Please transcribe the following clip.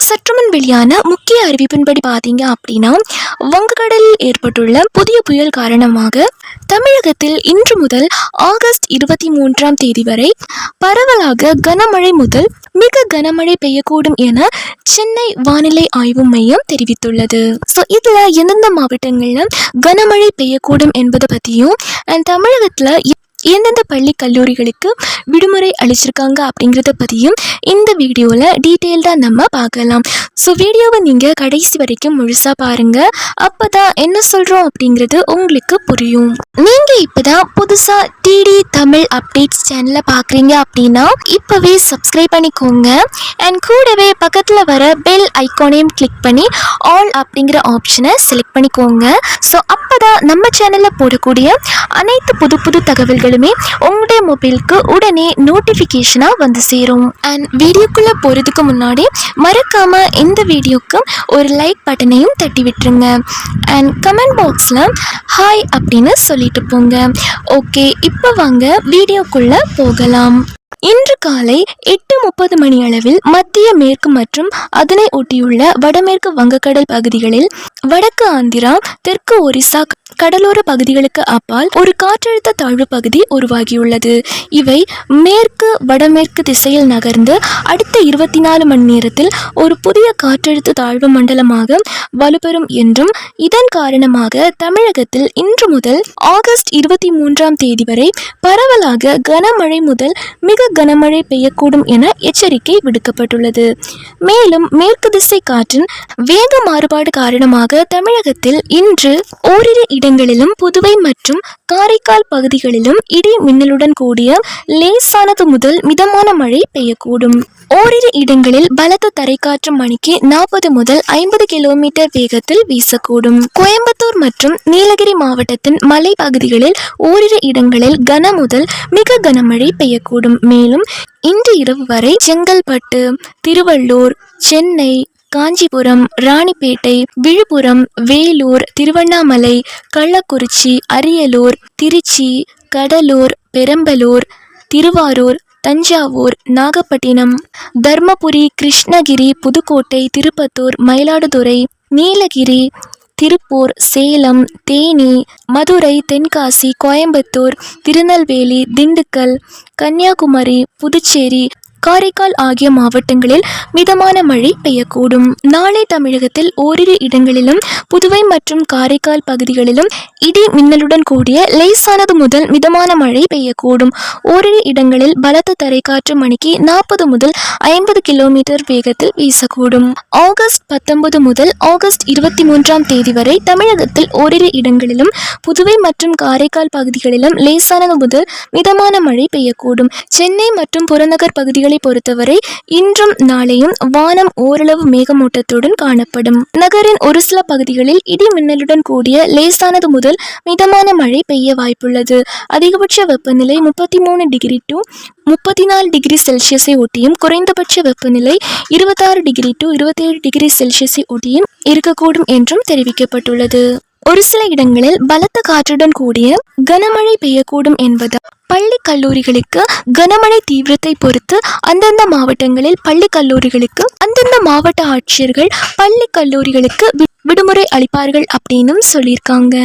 சற்றுமுன் வெளியான முக்கிய அறிவிப்பின்படி பார்த்தீங்க அப்படின்னா, வங்கக்கடலில் ஏற்பட்டுள்ள புதிய புயல் காரணமாக தமிழகத்தில் இன்று முதல் ஆகஸ்ட் 23ஆம் தேதி வரை பரவலாக கனமழை முதல் மிக கனமழை பெய்யக்கூடும் என சென்னை வானிலை ஆய்வு மையம் தெரிவித்துள்ளது. ஸோ இதில் எந்தெந்த மாவட்டங்களில் கனமழை பெய்யக்கூடும் என்பதை பற்றியும் தமிழகத்தில் எந்தெந்த பள்ளி கல்லூரிகளுக்கு விடுமுறை அளிச்சிருக்காங்க அப்படிங்கிறத பற்றியும் இந்த வீடியோவில் டீட்டெயில்டாக நம்ம பார்க்கலாம். ஸோ வீடியோவை நீங்கள் கடைசி வரைக்கும் முழுசாக பாருங்கள். அப்போ தான் என்ன சொல்கிறோம் அப்படிங்கிறது உங்களுக்கு புரியும். நீங்கள் இப்போ தான் புதுசாக டிடி தமிழ் அப்டேட்ஸ் சேனலை பார்க்குறீங்க அப்படின்னா இப்போவே சப்ஸ்கிரைப் பண்ணிக்கோங்க. அண்ட் கூடவே பக்கத்தில் வர பெல் ஐக்கானையும் கிளிக் பண்ணி ஆல் அப்படிங்கிற ஆப்ஷனை செலக்ட் பண்ணிக்கோங்க. ஸோ அப்போ தான் நம்ம சேனலில் போடக்கூடிய அனைத்து புது புது தகவல்களுமே உங்களுடைய மொபைலுக்கு உடனே நோட்டிஃபிகேஷனாக வந்து சேரும். அண்ட் வீடியோக்குள்ளே போகிறதுக்கு முன்னாடி மறக்காமல் இந்த வீடியோக்கு ஒரு லைக் பட்டனையும் தட்டி விட்டுருங்க. அண்ட் கமெண்ட் பாக்ஸில் ஹாய் அப்படின்னு சொல்லிட்டு போங்க. ஓகே, இப்போ வாங்க வீடியோக்குள்ளே போகலாம். இன்று காலை 8:30 மணி அளவில் மத்திய மேற்கு மற்றும் அதனை ஒட்டியுள்ள வடமேற்கு வங்கக்கடல் பகுதிகளில் வடக்கு ஆந்திரா, தெற்கு ஒரிசா கடலோர பகுதிகளுக்கு அப்பால் ஒரு காற்றழுத்த தாழ்வு பகுதி உருவாகியுள்ளது. இவை மேற்கு வடமேற்கு திசையில் நகர்ந்து அடுத்த 24 மணி நேரத்தில் ஒரு புதிய காற்றழுத்த தாழ்வு மண்டலமாக வலுப்பெறும் என்றும் இதன் காரணமாக தமிழகத்தில் இன்று முதல் ஆகஸ்ட் 23ஆம் தேதி வரை பரவலாக கனமழை முதல் மிக கனமழை பெய்யக்கூடும் என எச்சரிக்கை விடுக்கப்பட்டுள்ளது. மேலும் மேற்கு திசை காற்றின் வேக மாறுபாடு காரணமாக தமிழகத்தில் இன்று ஓரிரு இடங்களிலும் புதுவை மற்றும் காரைக்கால் பகுதிகளிலும் இடி மின்னலுடன் கூடிய லேசானது முதல் மிதமான மழை பெய்யக்கூடும். ஓரிரு இடங்களில் பலத்த தரைக்காற்று மணிக்கு 40 முதல் 50 கிலோமீட்டர் வேகத்தில் வீசக்கூடும். கோயம்புத்தூர் மற்றும் நீலகிரி மாவட்டத்தின் மலை பகுதிகளில் ஓரிரு இடங்களில் கன முதல் மிக கனமழை பெய்யக்கூடும். மேலும் இன்று இரவு வரை செங்கல்பட்டு, திருவள்ளூர், சென்னை, காஞ்சிபுரம், ராணிப்பேட்டை, விழுப்புரம், வேலூர், திருவண்ணாமலை, கள்ளக்குறிச்சி, அரியலூர், திருச்சி, கடலூர், பெரம்பலூர், திருவாரூர், தஞ்சாவூர், நாகப்பட்டினம், தர்மபுரி, கிருஷ்ணகிரி, புதுக்கோட்டை, திருப்பத்தூர், மயிலாடுதுறை, நீலகிரி, திருப்பூர், சேலம், தேனி, மதுரை, தென்காசி, கோயம்புத்தூர், திருநெல்வேலி, திண்டுக்கல், கன்னியாகுமரி, புதுச்சேரி, காரைக்கால் ஆகிய மாவட்டங்களில் மிதமான மழை பெய்யக்கூடும். நாளை தமிழகத்தில் ஓரிரு இடங்களிலும் புதுவை மற்றும் காரைக்கால் பகுதிகளிலும் இடி மின்னலுடன் கூடிய லேசானது முதல் மிதமான மழை பெய்யக்கூடும். ஓரிரு இடங்களில் பலத்த தரைக்காற்று மணிக்கு 40 முதல் 50 கிலோமீட்டர் வேகத்தில் வீசக்கூடும். ஆகஸ்ட் 19 முதல் ஆகஸ்ட் 23ஆம் தேதி வரை தமிழகத்தில் ஓரிரு இடங்களிலும் புதுவை மற்றும் காரைக்கால் பகுதிகளிலும் லேசானது முதல் மிதமான மழை பெய்யக்கூடும். சென்னை மற்றும் புறநகர் பகுதிகளில் பொறுத்தவரை இன்றும் நாளையும் வானம் ஓரளவு மேகமூட்டத்துடன் காணப்படும். நகரின் ஒரு சில பகுதிகளில் இடி மின்னலுடன் கூடிய லேசானது முதல் மிதமான மழை பெய்ய வாய்ப்புள்ளது. அதிகபட்ச வெப்பநிலை 33 டிகிரி டு 34 டிகிரி செல்சியஸை ஒட்டியும் குறைந்தபட்ச வெப்பநிலை 26 டிகிரி டு 27 டிகிரி செல்சியஸை ஒட்டியும் இருக்கக்கூடும் என்றும் தெரிவிக்கப்பட்டுள்ளது. ஒரு சில இடங்களில் பலத்த காற்றுடன் கூடிய கனமழை பெய்யக்கூடும் என்பதால் பள்ளி கல்லூரிகளுக்கு கனமழை தீவிரத்தை பொறுத்து அந்தந்த மாவட்டங்களில் பள்ளி கல்லூரிகளுக்கு அந்தந்த மாவட்ட ஆட்சியர்கள் பள்ளி கல்லூரிகளுக்கு விடுமுறை அளிப்பார்கள் அப்படின்னும் சொல்லியிருக்காங்க.